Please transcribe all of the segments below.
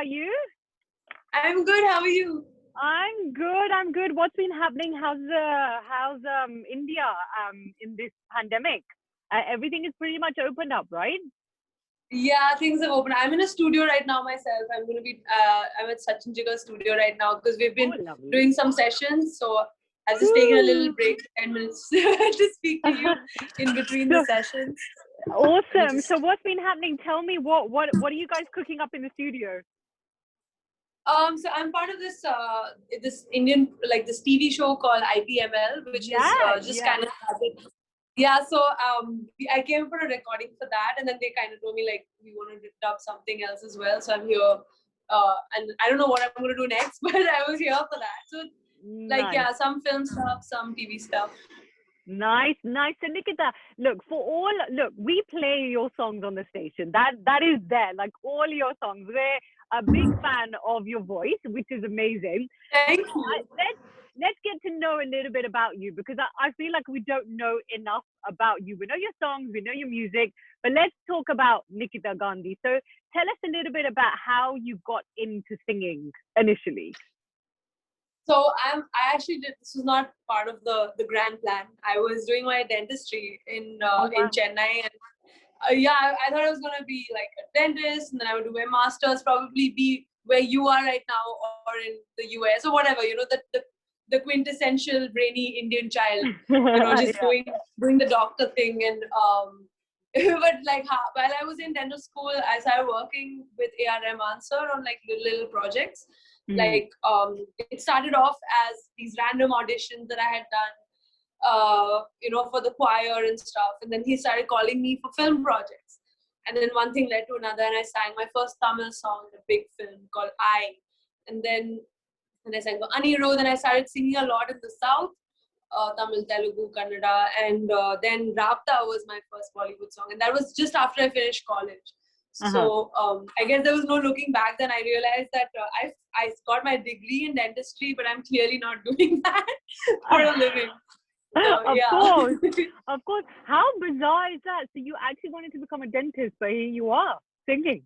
are you? I'm good. How are you? I'm good. I'm good. What's been happening? How's India in this pandemic? Everything is pretty much opened up, right? Yeah, things have opened. I'm in a studio right now myself. I'm going to be. I'm at Sachin studio right now because we've been doing some sessions. So I've just taken a little break, 10 minutes, to speak to you in between the sessions. Awesome. So what's been happening? Tell me what are you guys cooking up in the studio? So I'm part of this Indian, like this TV show called IPML, which is just kind of started. Yeah, so I came for a recording for that, and then they kind of told me like we want to lift up something else as well. So I'm here, and I don't know what I'm going to do next, but I was here for that. So some film stuff, some TV stuff. Nice. So Nikhita, look, we play your songs on the station. That is there, like all your songs. We're a big fan of your voice, which is amazing. Thank you. Let's get to know a little bit about you, because I feel like we don't know enough about you. We know your songs, we know your music, but let's talk about Nikhita Gandhi. So tell us a little bit about how you got into singing initially. So I actually did. This was not part of the grand plan. I was doing my dentistry in Chennai, and I thought I was gonna be like a dentist, and then I would do my masters, probably be where you are right now, or in the US or whatever. You know, the quintessential brainy Indian child. You know, just doing the doctor thing, and but like while I was in dental school, I started working with Rahman sir on like little projects. Like it started off as these random auditions that I had done, you know, for the choir and stuff, and then he started calling me for film projects, and then one thing led to another, and I sang my first Tamil song in a big film called and then I sang for Anirudh, and I started singing a lot in the South, Tamil, Telugu, Kannada, and then Raabta was my first Bollywood song, and that was just after I finished college. So I guess there was no looking back. Then I realized that I got my degree in dentistry, but I'm clearly not doing that for a living. So, Of course. How bizarre is that? So you actually wanted to become a dentist, but here you are singing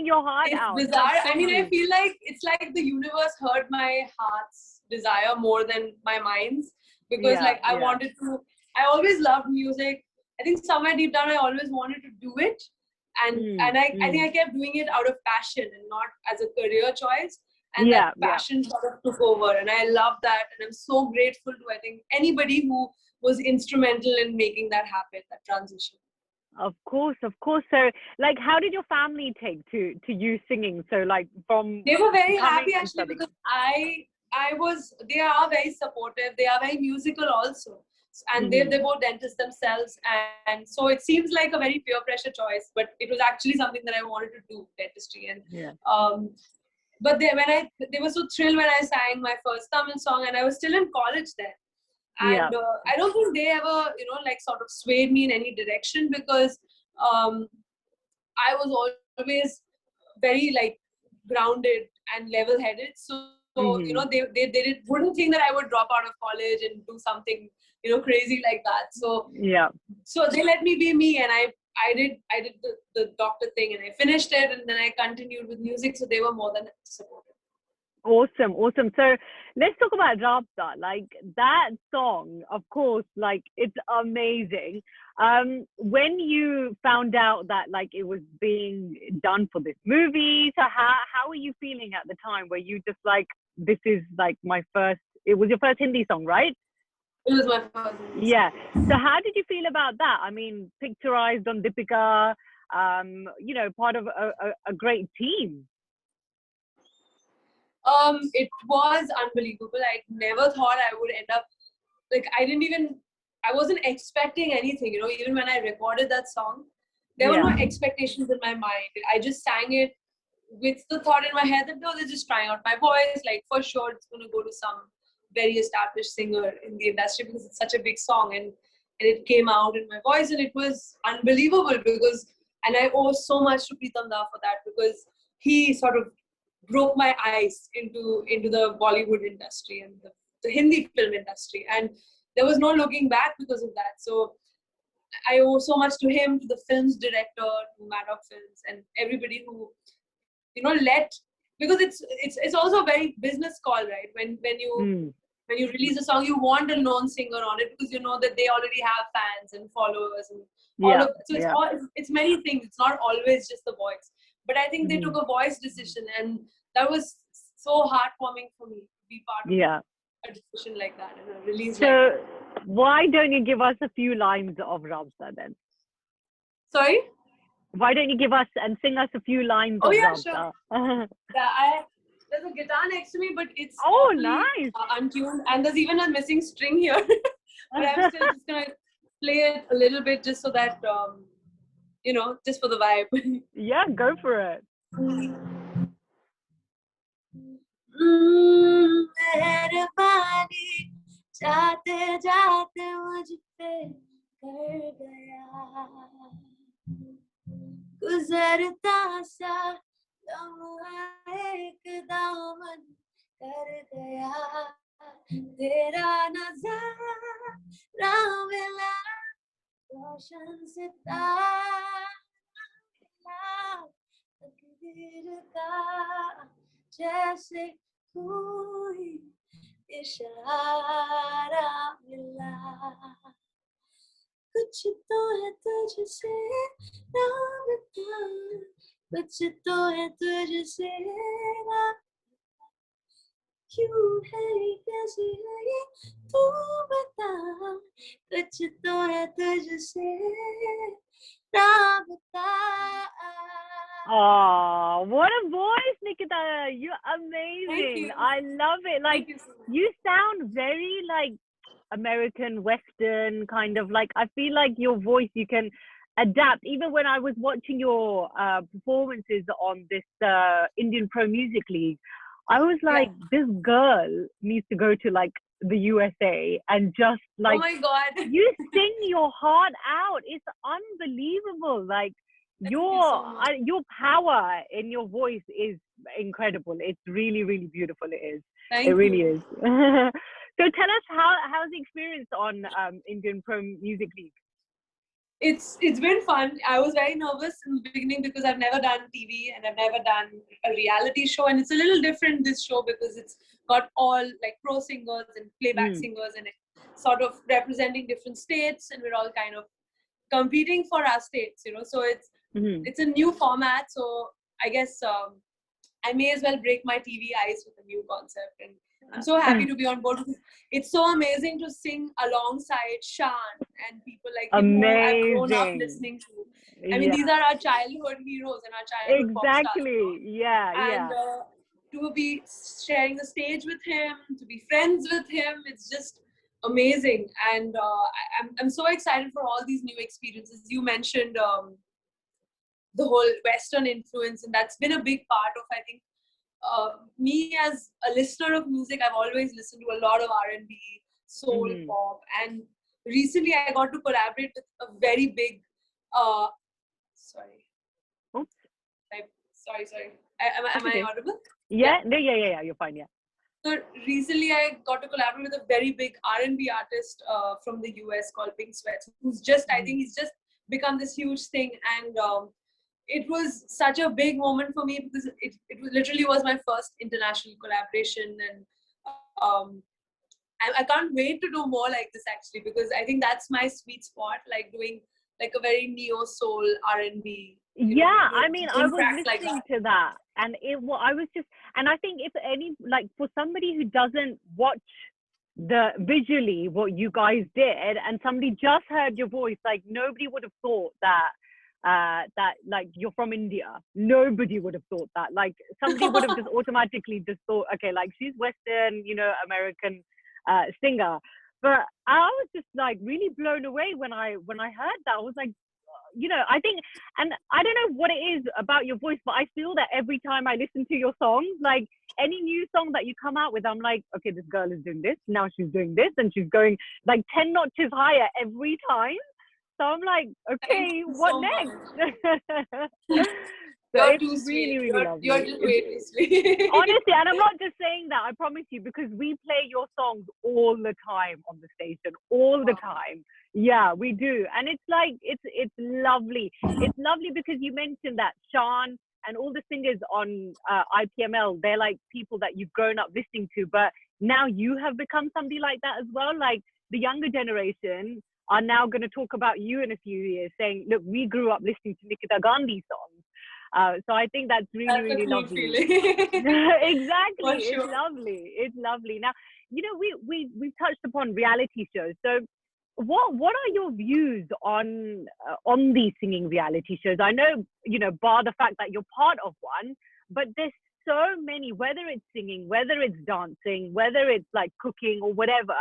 your heart out. It's bizarre. I mean, I feel like it's like the universe heard my heart's desire more than my mind's, because I wanted to. I always loved music. I think somewhere deep down I always wanted to do it. And I think I kept doing it out of passion and not as a career choice. And that passion sort of took over. And I love that. And I'm so grateful to, I think, anybody who was instrumental in making that happen, that transition. Of course. So, like, how did your family take to you singing? So, like, they were very happy actually, because they are very supportive. They are very musical also. And they're both dentists themselves, and so it seems like a very peer pressure choice, but it was actually something that I wanted to do, dentistry. And but they were so thrilled when I sang my first Tamil song, and I was still in college then, and I don't think they ever, you know, like sort of swayed me in any direction, because I was always very like grounded and level-headed. So you know, they wouldn't think that I would drop out of college and do something, you know, crazy like that. So so they let me be me, and I did the doctor thing, and I finished it, and then I continued with music. So they were more than supportive. Awesome. So let's talk about Raabta. Like, that song, of course, like, it's amazing. When you found out that like it was being done for this movie, so how were you feeling at the time? Were you just like, this is like it was your first Hindi song, right? It was my first. Yeah. So how did you feel about that? I mean, picturized on Deepika, you know, part of a great team. It was unbelievable. I never thought I would end up, like, I wasn't expecting anything, you know. Even when I recorded that song, there were no expectations in my mind. I just sang it with the thought in my head that, no, they're just trying out my voice. Like, for sure, it's going to go to some very established singer in the industry, because it's such a big song, and it came out in my voice, and it was unbelievable, and I owe so much to Pritam Da for that, because he sort of broke my eyes into the Bollywood industry and the Hindi film industry, and there was no looking back because of that. So I owe so much to him, to the film's director, to Maddox Films, and everybody who, you know, let because it's also a very business call, right? When you release a song, you want a known singer on it because you know that they already have fans and followers and all of that. So it's many things. It's not always just the voice. But I think they took a voice decision, and that was so heartwarming for me to be part of a decision like that and a release like that. So why don't you give us a few lines of Raabta then? Sorry? Why don't you give us and sing us a few lines of Raabta? Sure. There's a guitar next to me, but it's nice. Untuned, and there's even a missing string here. But I'm still just gonna play it a little bit just so that just for the vibe. Yeah, go for it. मेहरबानी जाते जाते मुझ पे कर गया गुजरता सा लम्हा एक दामन कर गया तेरा नज़ारा मिला रोशन सितारा तकदीर का जैसे कोई इशारा मिला कुछ तो है तुझसे राबता कुछ तो है तुझसे राबता क्यों है कैसे है ये तू बता कुछ तो है तुझसे राबता. Oh, what a voice, Nikhita. You're amazing. You. I love it. Like, you sound very like American, Western, kind of like, I feel like your voice, you can adapt. Even when I was watching your performances on this Indian Pro Music League, I was like, this girl needs to go to like the USA and just like, oh my God, you sing your heart out. It's unbelievable. Like, your power in your voice is incredible. It's really, really beautiful. It is. It really is. So tell us how's the experience on Indian Pro Music League? It's been fun. I was very nervous in the beginning because I've never done TV and I've never done a reality show, and it's a little different, this show, because it's got all like pro singers and playback singers and sort of representing different states, and we're all kind of competing for our states, so it's a new format. So I guess I may as well break my TV ice with a new concept, and I'm so happy to be on board. It's so amazing to sing alongside Shan and people like him who I've grown up listening to. I mean, these are our childhood heroes and our childhood pop stars. And to be sharing the stage with him, to be friends with him, it's just amazing. And I'm so excited for all these new experiences. You mentioned the whole Western influence, and that's been a big part of, I think, me as a listener of music. I've always listened to a lot of R&B, soul, pop, and recently I got to collaborate with a very big sorry. Am I audible? Yeah, you're fine. So recently I got to collaborate with a very big R&B artist from the US called Pink Sweats, who's just, I think he's just become this huge thing. And it was such a big moment for me because it literally was my first international collaboration, and I can't wait to do more like this, actually, because I think that's my sweet spot, like doing like a very neo soul R&B. I mean, I was listening to that, and I was just, and I think if any, like, for somebody who doesn't watch the visually what you guys did, and somebody just heard your voice, like, nobody would have thought that like you're from India. Nobody would have thought that. Like, somebody would have just automatically just thought, okay, like, she's Western, American singer. But I was just like really blown away when I heard that. I was like, I think, and I don't know what it is about your voice, but I feel that every time I listen to your songs, like any new song that you come out with, I'm like, okay, this girl is doing this, now she's doing this, and she's going like 10 notches higher every time. So I'm like, okay, what next? So you're it's too really, sweet. really lovely. You're just way too sweet. Honestly, and I'm not just saying that, I promise you, because we play your songs all the time on the station, all the time. Yeah, we do. And it's like, it's lovely. It's lovely because you mentioned that Shan and all the singers on IPML, they're like people that you've grown up listening to, but now you have become somebody like that as well. Like the younger generation are now going to talk about you in a few years, saying, look, we grew up listening to Nikhita Gandhi songs. So I think that's really, really cool lovely. Exactly. For sure. It's lovely. It's lovely. Now, you know, we've touched upon reality shows. So what are your views on these singing reality shows? I know, you know, bar the fact that you're part of one, but there's so many, whether it's singing, whether it's dancing, whether it's like cooking or whatever.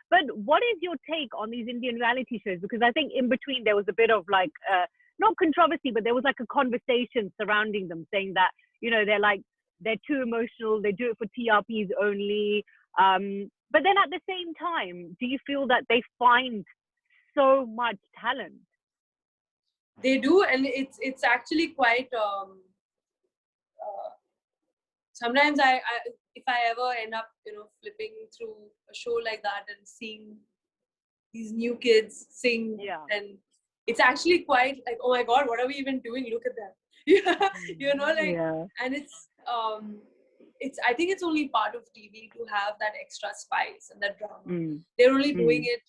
But what is your take on these Indian reality shows? Because I think in between there was a bit of like, not controversy, but there was like a conversation surrounding them saying that, you know, they're too emotional, they do it for TRPs only. But then at the same time, do you feel that they find so much talent? They do, and it's actually quite. Sometimes if I ever end up, you know, flipping through a show like that and seeing these new kids sing, and it's actually quite like, oh my God, what are we even doing? Look at them, you know, like, and it's I think it's only part of TV to have that extra spice and that drama. They're only doing it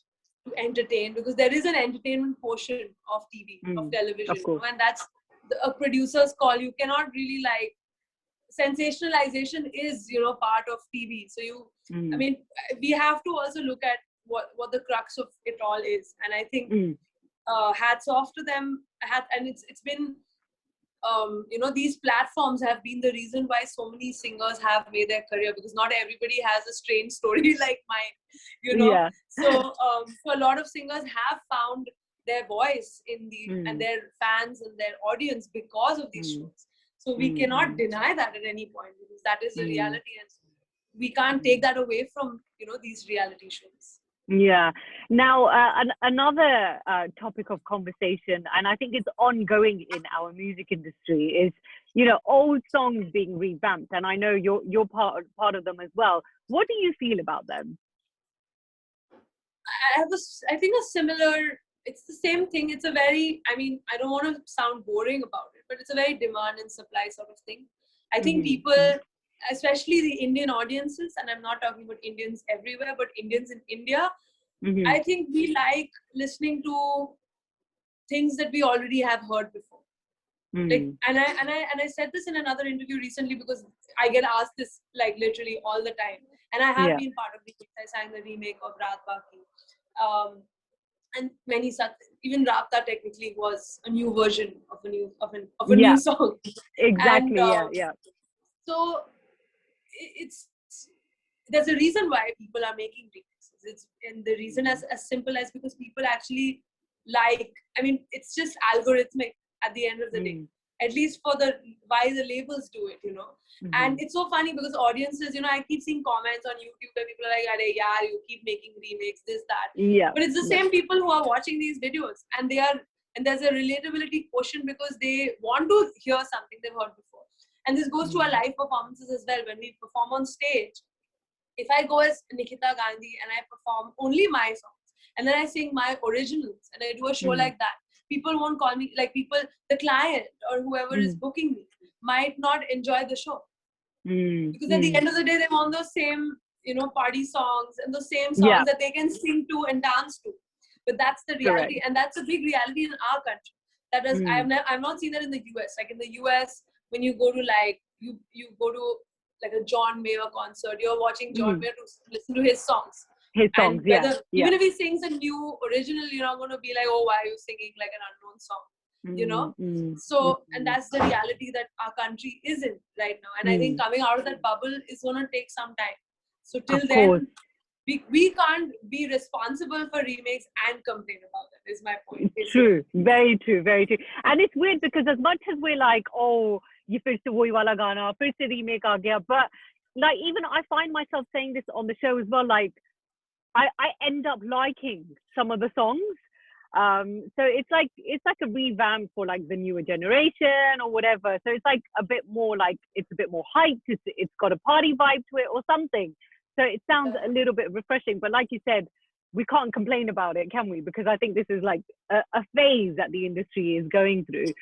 to entertain, because there is an entertainment portion of TV, of television, you know, and that's a producer's call. You cannot really like, sensationalization is, you know, part of TV. So I mean, we have to also look at what the crux of it all is. And I think hats off to them. And it's been, you know, these platforms have been the reason why so many singers have made their career, because not everybody has a strange story like mine, you know. So a lot of singers have found their voice in and their fans and their audience because of these shows. So we cannot deny that at any point, because that is the reality, and we can't take that away from, you know, these reality shows. Yeah. Now, another topic of conversation, and I think it's ongoing in our music industry, is, you know, old songs being revamped. And I know you're part of them as well. What do you feel about them? I think a similar. It's the same thing. It's a very, I mean, I don't want to sound boring about it, but it's a very demand and supply sort of thing. I think people, especially the Indian audiences, and I'm not talking about Indians everywhere, but Indians in India, I think we like listening to things that we already have heard before. Like, and I said this in another interview recently, because I get asked this like literally all the time, and I have been part of the. I sang the remake of Raabta, and many such. Even Raabta technically was a new version of a new song. Exactly. And, So there's a reason why people are making remixes. And the reason as simple as because people actually like. I mean, it's just algorithmic at the end of the day. At least for why the labels do it, you know. And it's so funny because audiences, you know, I keep seeing comments on YouTube where people are like, "Arey yaar, you keep making remakes, this, that." But it's the same people who are watching these videos, and there's a relatability quotient because they want to hear something they've heard before. And this goes to our live performances as well. When we perform on stage, if I go as Nikhita Gandhi and I perform only my songs, and then I sing my originals, and I do a show like that, people won't call me, like the client or whoever is booking me might not enjoy the show. Because at the end of the day, they want those same, you know, party songs and those same songs that they can sing to and dance to. But that's the reality. And that's a big reality in our country. That is, I've not seen that in the US. Like in the US, when you go to like, you go to like a John Mayer concert, you're watching John Mayer to listen to his songs. Even if he sings a new original, you're not going to be like, oh, why are you singing like an unknown song? You know? So, and that's the reality that our country is in right now. And I think coming out of that bubble is going to take some time. So till then, we can't be responsible for remakes and complain about that, is my point. True. Very true. Very true. And it's weird because as much as we're like, oh, ye fir se wohi wala gana, fir se remake aa gaya, but like even I find myself saying this on the show as well, like I end up liking some of the songs. So it's like a revamp for like the newer generation or whatever. So it's like a bit more like, it's a bit more hyped. It's got a party vibe to it or something. So it sounds a little bit refreshing, but like you said, we can't complain about it, can we? Because I think this is like a phase that the industry is going through.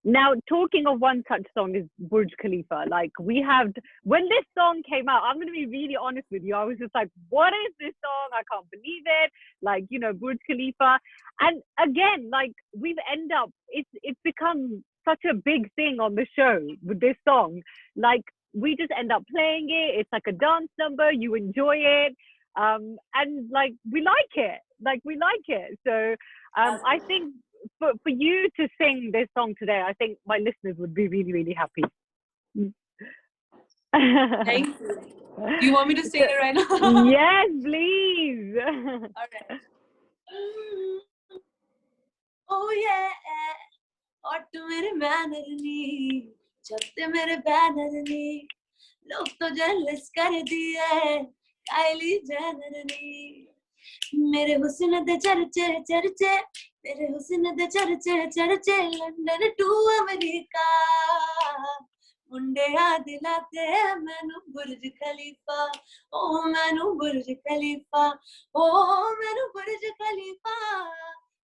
Now, talking of one such song is Burj Khalifa. Like, we have, when this song came out, I'm going to be really honest with you. I was just like, what is this song? I can't believe it. Like, you know, Burj Khalifa. And again, like, we've ended up, it's become such a big thing on the show with this song. Like, we just end up playing it. It's like a dance number. You enjoy it. And like, we like it. Like, we like it. So I think, for you to sing this song today, I think my listeners would be really, really happy. Thank you. Do you want me to sing it right now? Yes, please. All right. Oh yeah. Hot mere banner nee, chapte mere banner nee. Log to jealous kar diye, Kylie Jenner nee. मेरे हुस्न दे चर्चे चर्चे तेरे हुस्न दे चर्चे चर्चे London to America मुंडे दिलाते मैनू बुर्ज खलीफा ओ मैनू बुर्ज खलीफा ओ मैनू बुर्ज खलीफा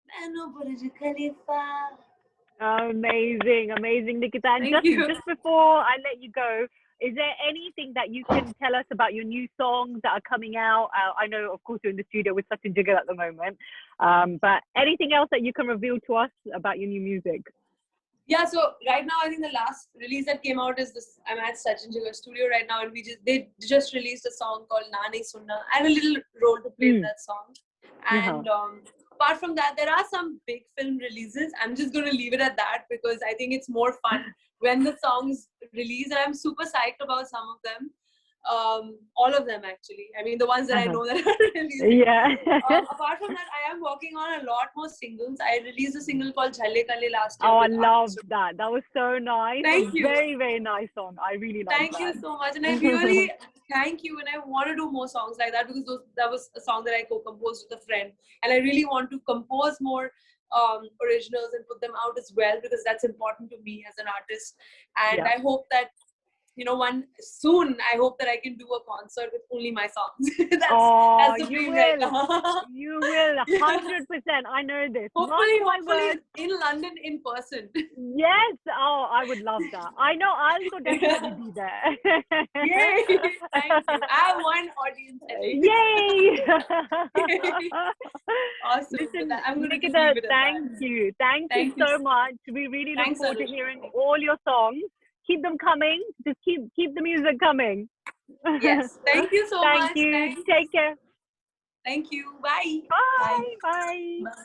मैनू बुर्ज खलीफा. Amazing, amazing, Nikhita. And just before I let you go, is there anything that you can tell us about your new songs that are coming out? I know, of course, you're in the studio with Sachin at the moment, but anything else that you can reveal to us about your new music? Yeah, so right now I think the last release that came out is this. I'm at Sachin studio right now, and they just released a song called Na Nahi Sunna. I had a little role to play in that song, and apart from that, there are some big film releases. I'm just going to leave it at that because I think it's more fun when the songs release, and I'm super psyched about some of them. All of them actually. I mean, the ones that I know that are releasing. Yeah. Apart from that, I am working on a lot more singles. I released a single called Jhalle Kalle last year. Oh, I loved that. That was so nice. Thank you. Very, very nice song. I really liked that. Thank you so much. And I really thank you. And I want to do more songs like that because that was a song that I co-composed with a friend. And I really want to compose more originals and put them out as well because that's important to me as an artist. And I hope that, you know, soon I hope that I can do a concert with only my songs. that's the dream right now. You will, 100%. I know this. Hopefully in London in person. Yes. Oh, I would love that. I know I'll definitely be there. Yay! Thank you. I have one audience. Yay! Awesome. Listen, I'm going Nikhita, thank you. Thank you so much. We really look forward to hearing all your songs. Keep them coming. Just keep the music coming. Yes. Thank you so much. Thank you. Thanks. Take care. Thank you. Bye. Bye. Bye. Bye.